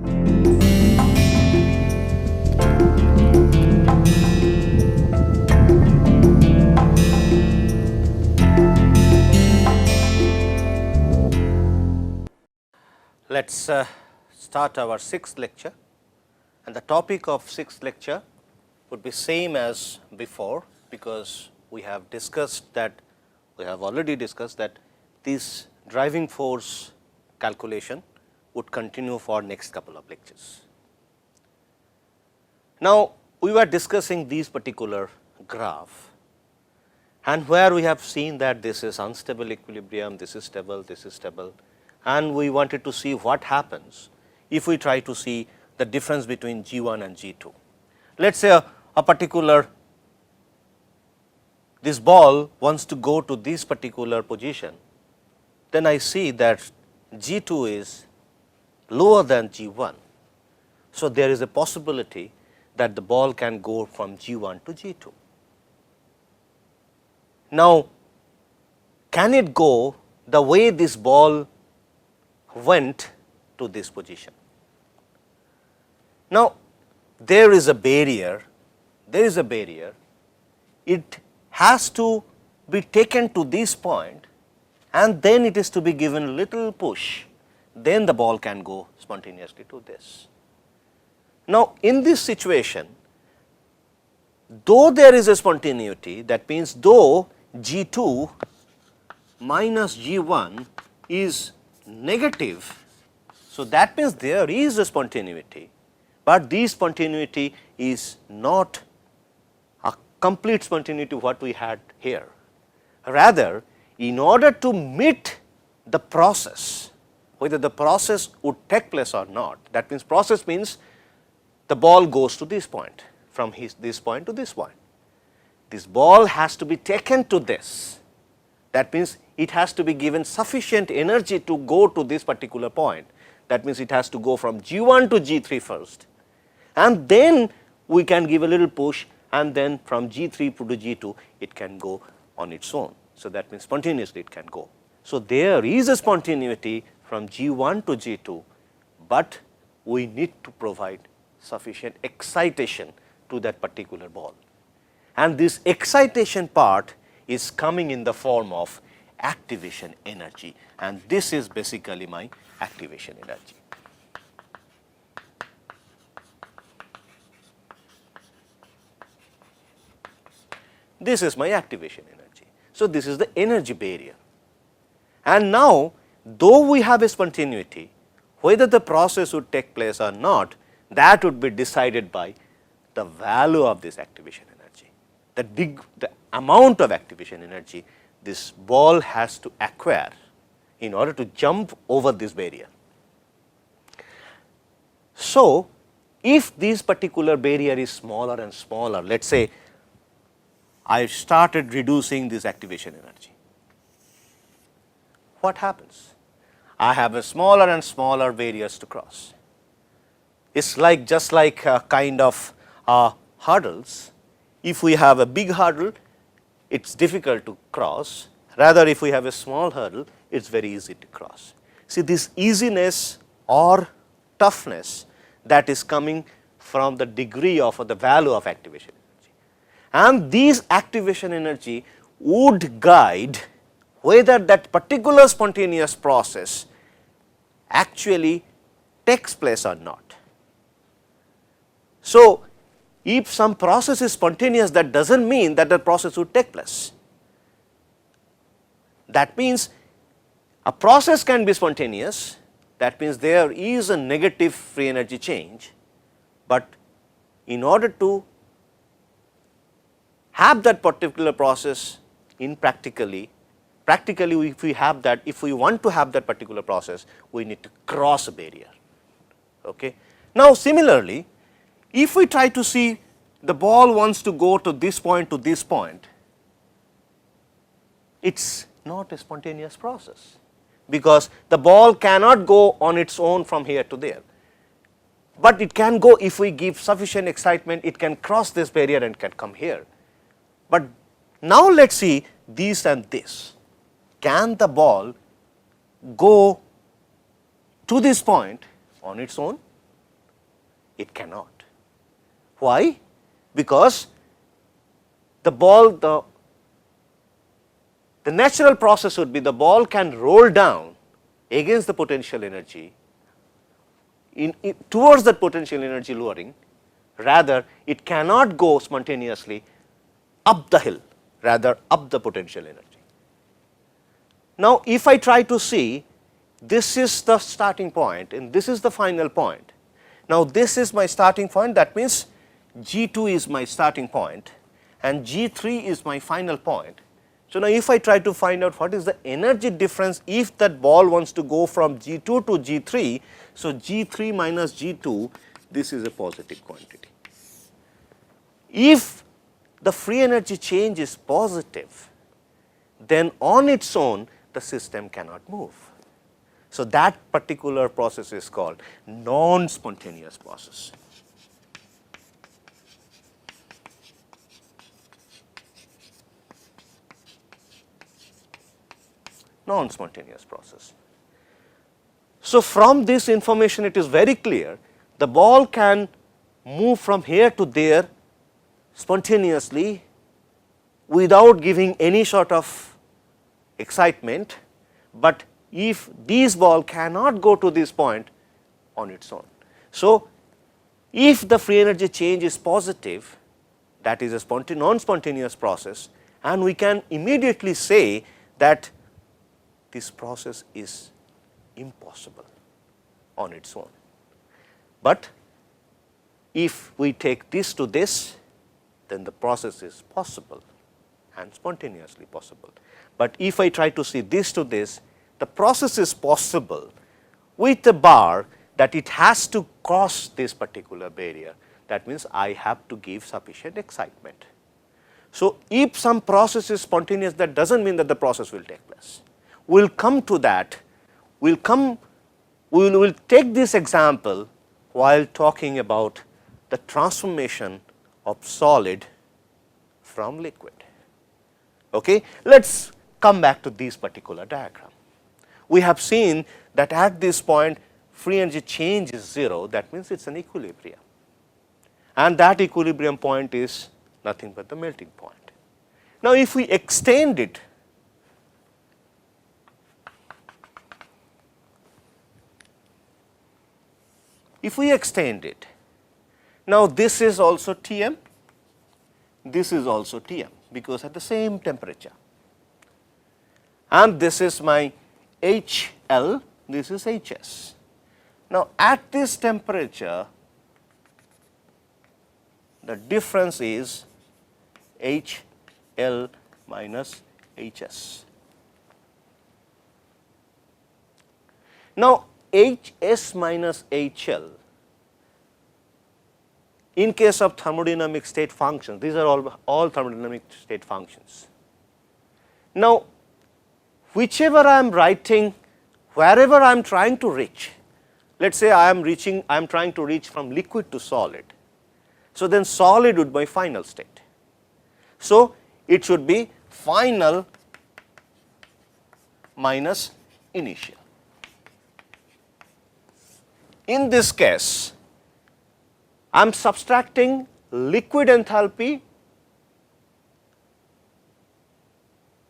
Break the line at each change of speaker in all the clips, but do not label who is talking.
Let us start our 6th lecture, and the topic of 6th lecture would be same as before, because we have already discussed that this driving force calculation would continue for next couple of lectures. Now, we were discussing these particular graph, and where we have seen that this is unstable equilibrium, this is stable, and we wanted to see what happens if we try to see the difference between G1 and G2. Let us say a particular, this ball wants to go to this particular position, then I see that G2 is lower than G1. So, there is a possibility that the ball can go from G1 to G2. Now, can it go the way this ball went to this position? Now, there is a barrier, it has to be taken to this point, and then it is to be given little push, then the ball can go spontaneously to this. Now, in this situation, though there is a spontaneity, that means though G2 minus G1 is negative, so that means there is a spontaneity, but this spontaneity is not a complete spontaneity what we had here. Rather, in order to meet the process, whether the process would take place or not, that means process means the ball goes to this point, from this point to this point. This ball has to be taken to this, that means it has to be given sufficient energy to go to this particular point. That means it has to go from G1 to G3 first, and then we can give a little push, and then from G3 to G2 it can go on its own. So, that means spontaneously it can go. So, there is a spontaneity from G1 to G2, but we need to provide sufficient excitation to that particular ball, and this excitation part is coming in the form of activation energy, and this is basically my activation energy. This is my activation energy. So, this is the energy barrier, and now though we have a spontaneity, whether the process would take place or not, that would be decided by the value of this activation energy, the amount of activation energy this ball has to acquire in order to jump over this barrier. So, if this particular barrier is smaller and smaller, let us say I started reducing this activation energy, what happens? I have a smaller and smaller barriers to cross. It is like just like a kind of hurdles. If we have a big hurdle, it is difficult to cross, rather if we have a small hurdle, it is very easy to cross. See, this easiness or toughness, that is coming from the degree of the value of activation energy, and these activation energy would guide whether that particular spontaneous process actually takes place or not. So, if some process is spontaneous, that does not mean that the process would take place. That means a process can be spontaneous, that means there is a negative free energy change, but in order to have that particular process in practically if we have that, if we want to have that particular process, we need to cross a barrier. Okay. Now, similarly, if we try to see the ball wants to go to this point, it is not a spontaneous process, because the ball cannot go on its own from here to there, but it can go if we give sufficient excitement, it can cross this barrier and can come here. But now, let us see this and this. Can the ball go to this point on its own? It cannot. Why? Because the ball, the natural process would be the ball can roll down against the potential energy towards that potential energy lowering, rather it cannot go spontaneously up the hill, rather up the potential energy. Now, if I try to see, this is the starting point and this is the final point. Now, this is my starting point, that means G2 is my starting point and G3 is my final point. So, now if I try to find out what is the energy difference if that ball wants to go from G2 to G3, so G3 minus G2, this is a positive quantity. If the free energy change is positive, then on its own the system cannot move. So, that particular process is called non-spontaneous process. Non-spontaneous process. So, from this information it is very clear the ball can move from here to there spontaneously without giving any sort of excitement, but if this ball cannot go to this point on its own. So, if the free energy change is positive, that is a non-spontaneous process, and we can immediately say that this process is impossible on its own. But if we take this to this, then the process is possible and spontaneously possible. But if I try to see this to this, the process is possible with a bar that it has to cross this particular barrier. That means I have to give sufficient excitement. So, if some process is spontaneous, that does not mean that the process will take place. We will come to that, we will take this example while talking about the transformation of solid from liquid. Okay? Let us come back to this particular diagram. We have seen that at this point free energy change is 0, that means it is an equilibrium, and that equilibrium point is nothing but the melting point. Now, if we extend it, now this is also Tm, this is also Tm, because at the same temperature, and this is my HL, this is HS. Now, at this temperature, the difference is HL minus HS. Now, HS minus HL, in case of thermodynamic state functions, these are all thermodynamic state functions. Now, whichever I am writing, wherever I am trying to reach, let us say I am trying to reach from liquid to solid. So, then solid would be my final state. So, it should be final minus initial. In this case, I am subtracting liquid enthalpy,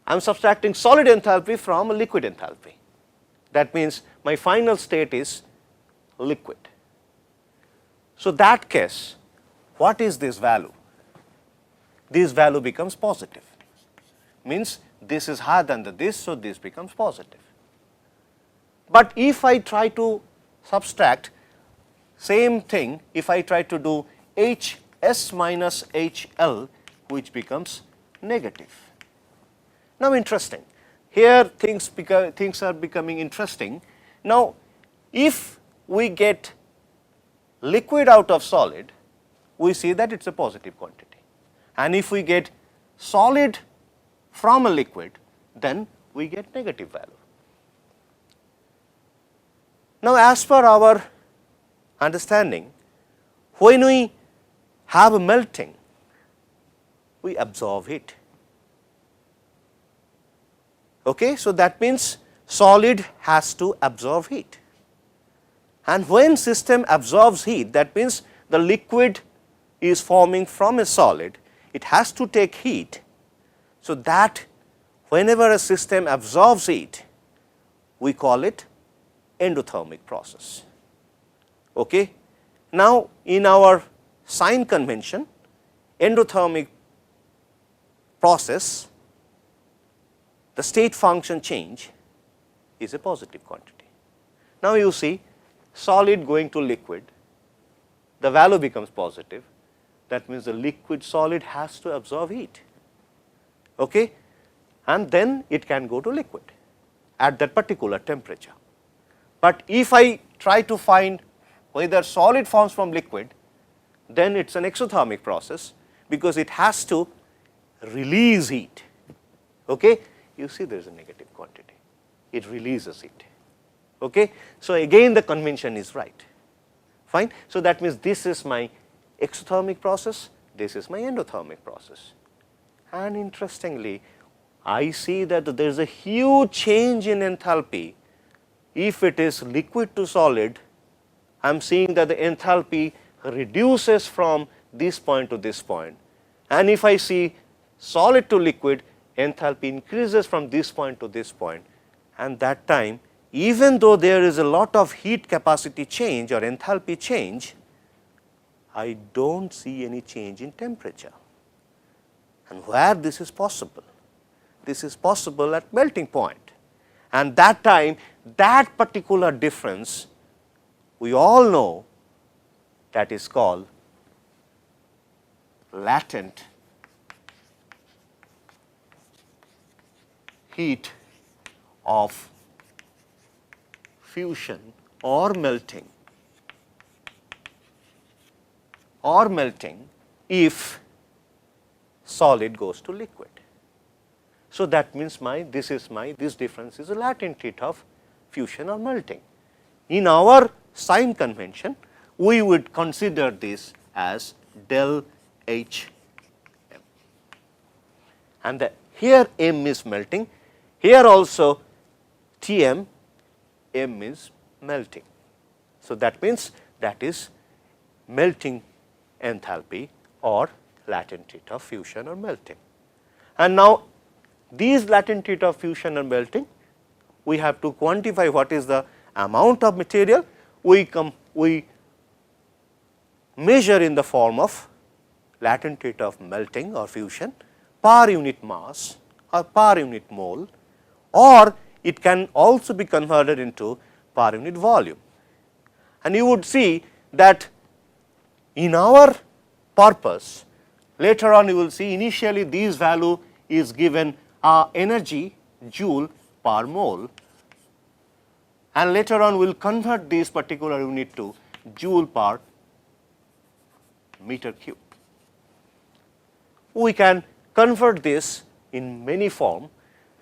I am subtracting solid enthalpy from a liquid enthalpy. That means my final state is liquid. So, that case, what is this value? This value becomes positive, means this is higher than this, so this becomes positive. But if I try to subtract same thing, if I try to do HS minus HL, which becomes negative. Now, interesting, here things are becoming interesting. Now, if we get liquid out of solid, we see that it is a positive quantity, and if we get solid from a liquid, then we get negative value. Now, as per our understanding, when we have a melting, we absorb heat. Okay? So, that means solid has to absorb heat, and when system absorbs heat, that means the liquid is forming from a solid, it has to take heat. So, that whenever a system absorbs heat, we call it endothermic process. Okay. Now, in our sign convention, endothermic process, the state function change is a positive quantity. Now, you see solid going to liquid, the value becomes positive, that means the liquid solid has to absorb heat, okay? And then it can go to liquid at that particular temperature. But if I try to find whether solid forms from liquid, then it is an exothermic process, because it has to release heat. Okay? You see there is a negative quantity, it releases heat. Okay? So, again the convention is right, fine. So, that means this is my exothermic process, this is my endothermic process. And interestingly, I see that there is a huge change in enthalpy. If it is liquid to solid, I am seeing that the enthalpy reduces from this point to this point, and if I see solid to liquid, enthalpy increases from this point to this point, and that time, even though there is a lot of heat capacity change or enthalpy change, I do not see any change in temperature. And where this is possible? This is possible at melting point, and that time, that particular difference we all know, that is called latent heat of fusion or melting if solid goes to liquid. So, that means this difference is a latent heat of fusion or melting. In our sign convention, we would consider this as del H m, and here m is melting, here also T m, m is melting. So, that means that is melting enthalpy or latent heat of fusion or melting. And now, these latent heat of fusion or melting, we have to quantify what is the amount of material. We measure in the form of latent heat of melting or fusion per unit mass or per unit mole, or it can also be converted into per unit volume. And you would see that in our purpose, later on you will see initially this value is given energy joule per mole, and later on we will convert this particular unit to joule per meter cube. We can convert this in many form.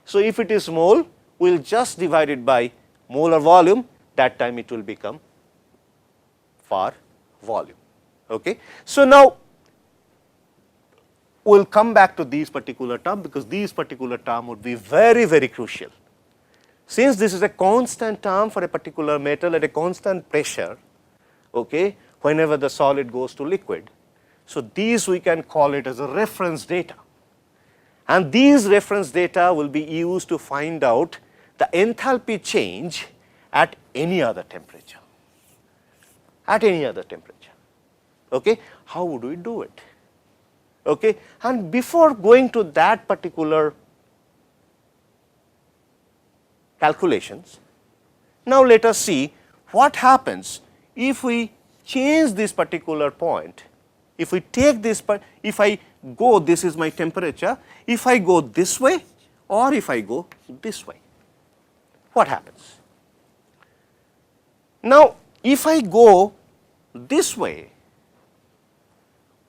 So, if it is mole, we will just divide it by molar volume, that time it will become per volume. Okay. So, now we will come back to these particular term, because these particular term would be very, very crucial. Since this is a constant term for a particular metal at a constant pressure, okay, whenever the solid goes to liquid. So, these we can call it as a reference data, and these reference data will be used to find out the enthalpy change at any other temperature, Okay. How would we do it? Okay. And before going to that particular calculations, now let us see what happens if we change this particular point. If we take this, if I go, this is my temperature, if I go this way or if I go this way, what happens? Now, if I go this way,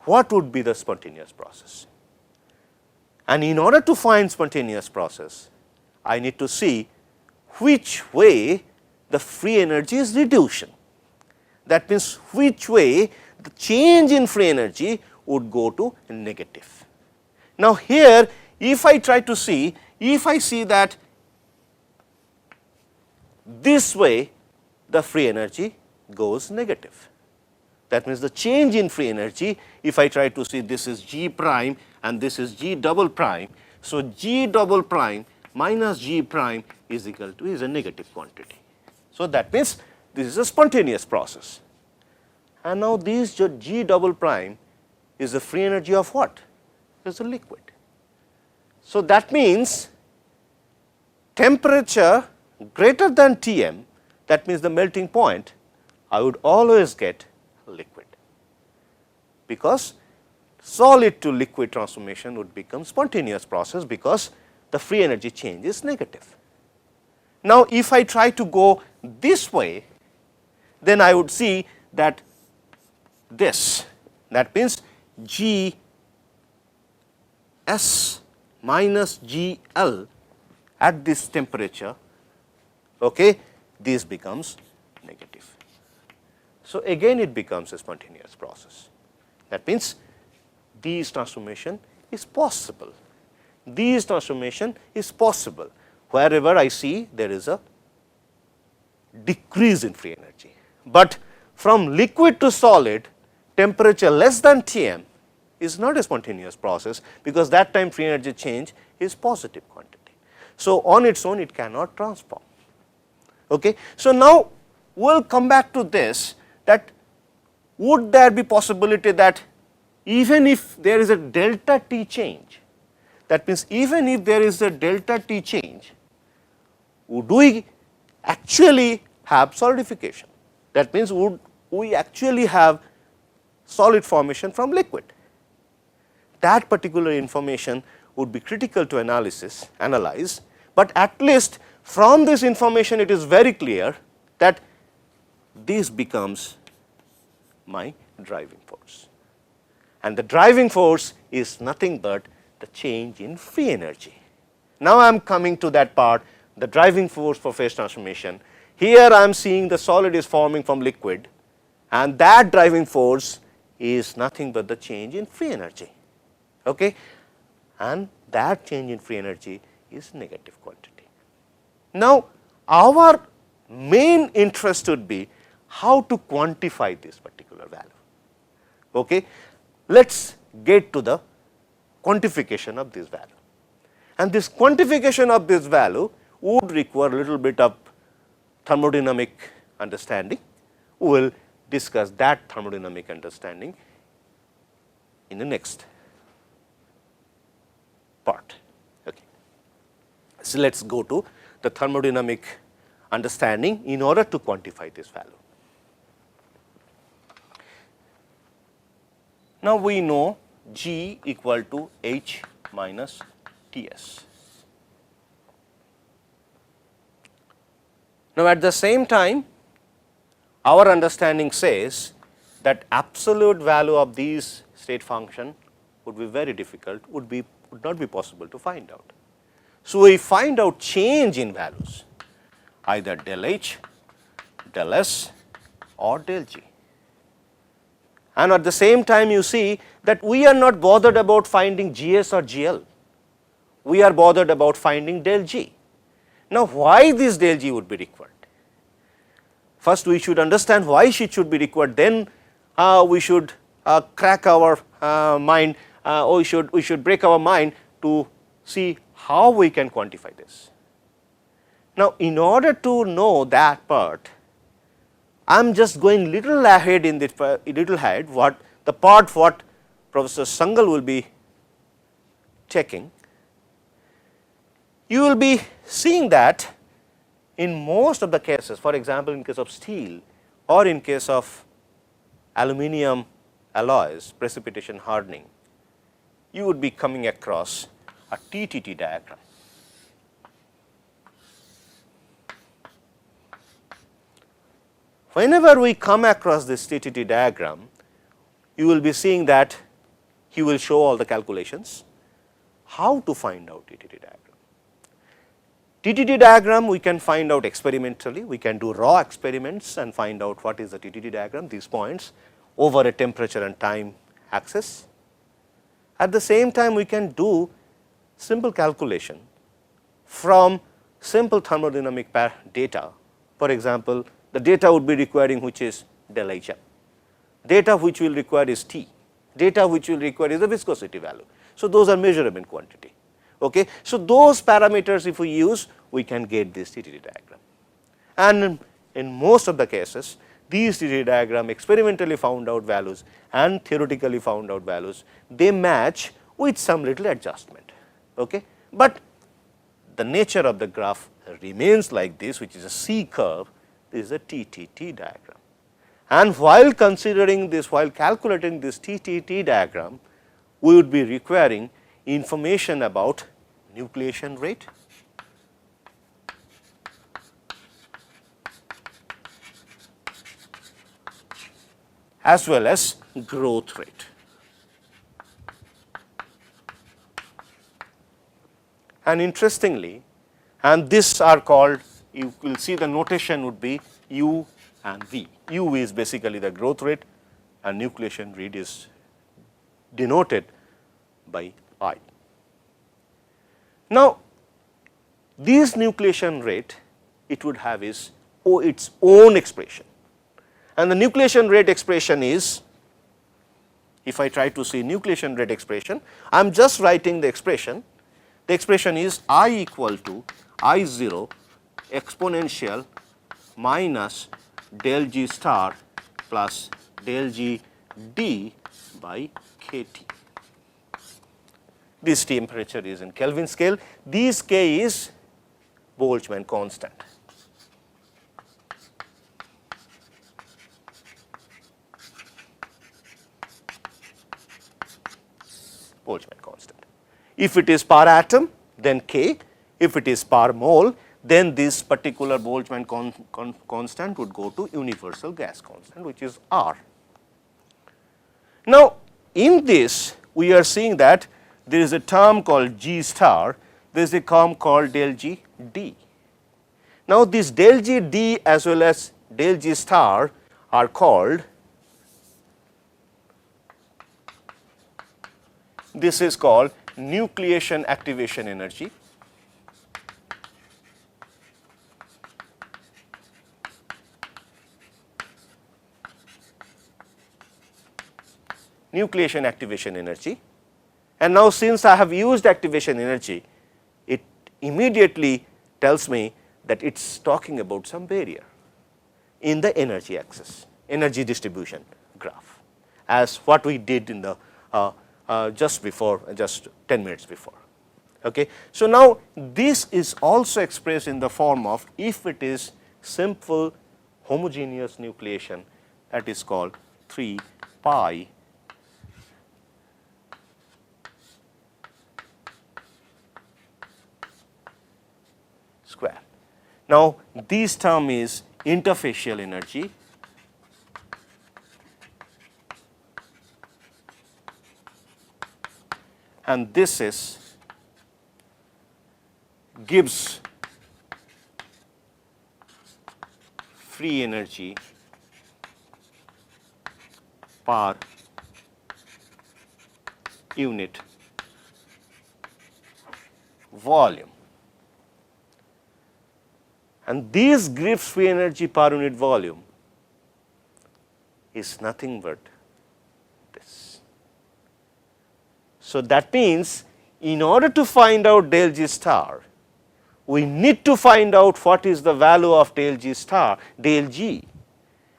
what would be the spontaneous process? And in order to find spontaneous process, I need to see which way the free energy is reduction. That means, which way the change in free energy would go to negative. Now, here if I try to see, if I see that this way the free energy goes negative, That means the change in free energy, if I try to see this is G prime and this is G double prime. So, G double prime minus G prime is equal to is a negative quantity. So, that means this is a spontaneous process. And now, this G double prime is the free energy of what? It is a liquid. So, that means temperature greater than Tm, that means the melting point, I would always get liquid, because solid to liquid transformation would become spontaneous process, because the free energy change is negative. Now, if I try to go this way, then I would see that this, that means G S minus G L at this temperature, okay, this becomes negative. So, again it becomes a spontaneous process. That means, this transformation is possible. This transformation is possible wherever I see there is a decrease in free energy. But from liquid to solid, temperature less than Tm is not a spontaneous process, because that time free energy change is positive quantity. So, on its own it cannot transform. Okay. So, now we will come back to this, that would there be possibility that even if there is a delta T change, that means even if there is a delta T change, would we actually have solidification? That means, would we actually have solid formation from liquid? That particular information would be critical to analyze, but at least from this information it is very clear that this becomes my driving force, and the driving force is nothing but the change in free energy. Now, I am coming to that part, the driving force for phase transformation. Here I am seeing the solid is forming from liquid, and that driving force is nothing but the change in free energy, okay? And that change in free energy is negative quantity. Now, our main interest would be how to quantify this particular value. Okay. Let us get to the quantification of this value, and this quantification of this value would require a little bit of thermodynamic understanding. We will discuss that thermodynamic understanding in the next part. Okay. So, let us go to the thermodynamic understanding in order to quantify this value. Now, we know G equal to H minus Ts. Now, at the same time, our understanding says that absolute value of these state function would be very difficult, would not be possible to find out. So, we find out change in values, either del H, del S or del G. And at the same time, you see that we are not bothered about finding GS or GL, we are bothered about finding del G. Now, why this del G would be required? First, we should understand why it should be required, then we should crack our mind, or we should break our mind to see how we can quantify this. Now, in order to know that part, I am just going little ahead in this what Professor Sangal will be checking. You will be seeing that in most of the cases, for example, in case of steel or in case of aluminum alloys, precipitation hardening, you would be coming across a TTT diagram. Whenever we come across this TTT diagram, you will be seeing that he will show all the calculations, how to find out TTT diagram. TTT diagram we can find out experimentally, we can do raw experiments and find out what is the TTT diagram, these points over a temperature and time axis. At the same time, we can do simple calculation from simple thermodynamic data. For example, the data would be requiring which is del HM. data which will require is T, data which will require is the viscosity value. So, those are measurement quantity. Okay. So, those parameters if we use, we can get this TTD diagram. And in most of the cases, these TTD diagram experimentally found out values and theoretically found out values, they match with some little adjustment. Okay. But the nature of the graph remains like this, which is a C curve, this is a TTT diagram. And while considering this, while calculating this TTT diagram, we would be requiring information about nucleation rate, as well as growth rate. And interestingly, and these are called, you will see the notation would be U and V. U is basically the growth rate and nucleation rate is denoted by I. Now, this nucleation rate, it would have its own expression, and the nucleation rate expression is, if I try to see nucleation rate expression, I am just writing the expression. The expression is I equal to I0 exponential minus del G star plus del G D by KT. This temperature is in Kelvin scale, this K is Boltzmann constant. Boltzmann constant. If it is per atom, then K. If it is per mole, then this particular Boltzmann constant would go to universal gas constant, which is R. Now, in this, we are seeing that there is a term called G star, there is a term called del G D. Now, this del G D as well as del G star are called, this is called nucleation activation energy, nucleation activation energy. And now, since I have used activation energy, it immediately tells me that it is talking about some barrier in the energy axis, energy distribution graph, as what we did in the just 10 minutes before. Okay. So, now this is also expressed in the form of, if it is simple homogeneous nucleation, that is called 3 pi square. Now, this term is interfacial energy, and this is gives free energy per unit volume. And this Gibbs free energy per unit volume is nothing but this. So, that means, in order to find out del G star, we need to find out what is the value of del G star, del G,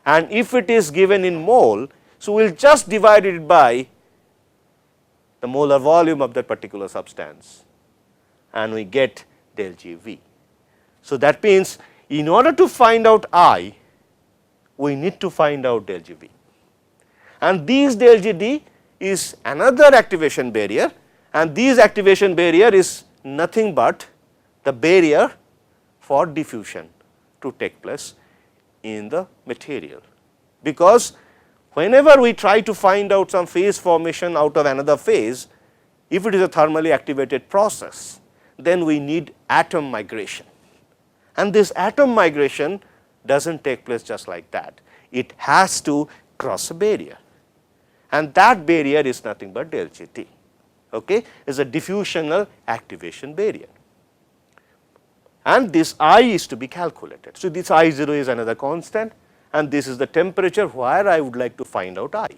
and if it is given in mole, so we will just divide it by the molar volume of that particular substance, and we get del G V. So, that means, in order to find out I, we need to find out del G V, and this del G D is another activation barrier, and this activation barrier is nothing but the barrier for diffusion to take place in the material. Because whenever we try to find out some phase formation out of another phase, if it is a thermally activated process, then we need atom migration. And this atom migration does not take place just like that, it has to cross a barrier, and that barrier is nothing but del G T, okay, is a diffusional activation barrier, and this I is to be calculated. So, this I0 is another constant, and this is the temperature where I would like to find out I.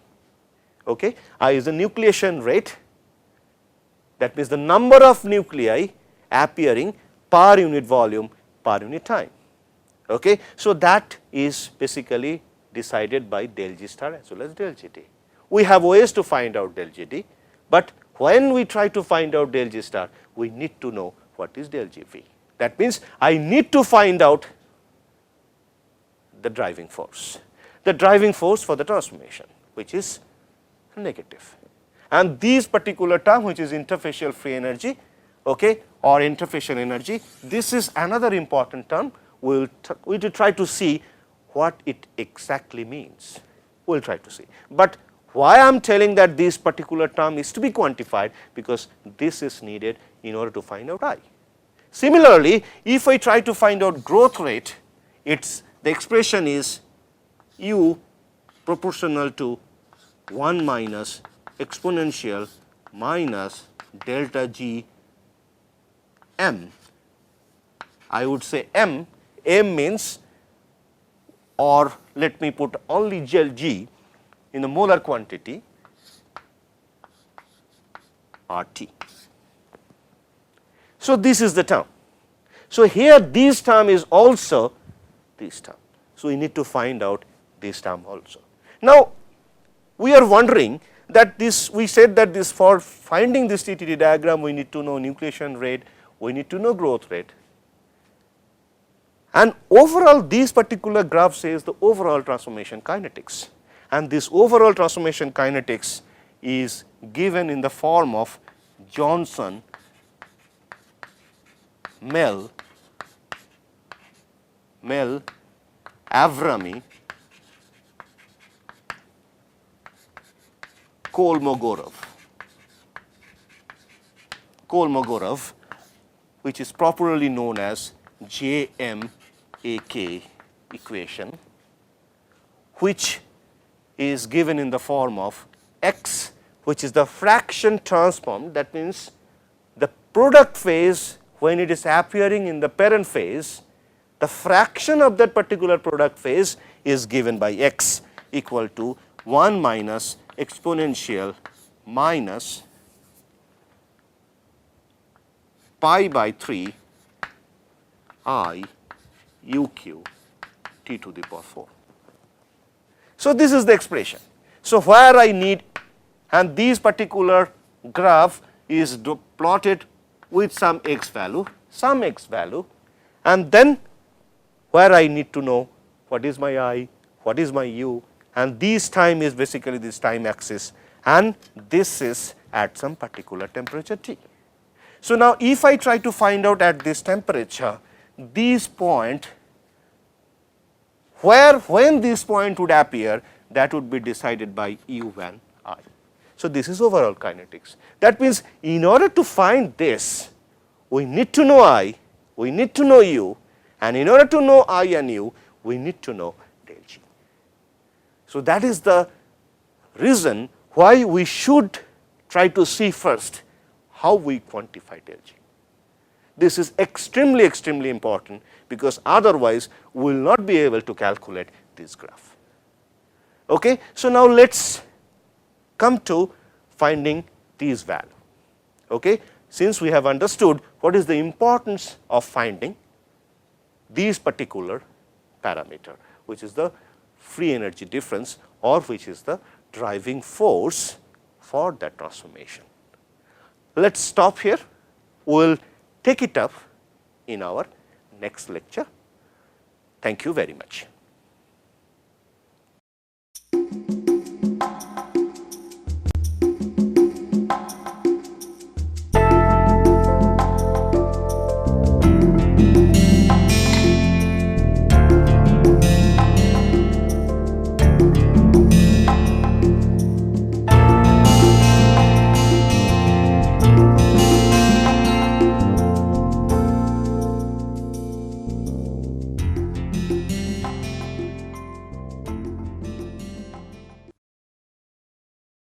Okay? I is the nucleation rate, that means the number of nuclei appearing per unit volume per unit time. Okay? So, that is basically decided by del G star as well as del G T. We have ways to find out del G D, but when we try to find out del G star, we need to know what is del G V. That means, I need to find out the driving force for the transformation, which is negative. And these particular term, which is interfacial free energy, okay, or interfacial energy, this is another important term. We will try to see what it exactly means. We will try to see. But why I am telling that this particular term is to be quantified, because this is needed in order to find out I. Similarly, if I try to find out growth rate, the expression is U proportional to 1 minus exponential minus delta G m. I would say m means, or let me put only G in the molar quantity RT. So, this is the term. So, here this term is also this term. So, we need to find out this term also. Now, we are wondering that we said that this, for finding this TTD diagram, we need to know nucleation rate, we need to know growth rate, and overall this particular graph says the overall transformation kinetics, and this overall transformation kinetics is given in the form of Johnson, Mel, Avrami, Kolmogorov, which is properly known as JMAK equation, which is given in the form of X, which is the fraction transform. That means, the product phase, when it is appearing in the parent phase, the fraction of that particular product phase is given by X equal to 1 minus exponential minus pi by 3 I uq t to the power 4. So, this is the expression. So, where I need, and this particular graph is plotted with some x value, and then where I need to know what is my I, what is my u, and this time is basically this time axis, and this is at some particular temperature T. So, now if I try to find out at this temperature, this point, when this point would appear, that would be decided by u and I. So, this is overall kinetics. That means, in order to find this, we need to know I, we need to know u, and in order to know I and u, we need to know del G. So, that is the reason why we should try to see first how we quantify del G. This is extremely important, because otherwise we will not be able to calculate this graph. Okay? So, now let us come to finding this value. Okay? Since we have understood what is the importance of finding these particular parameter, which is the free energy difference, or which is the driving force for that transformation. Let us stop here. We will take it up in our next lecture. Thank you very much.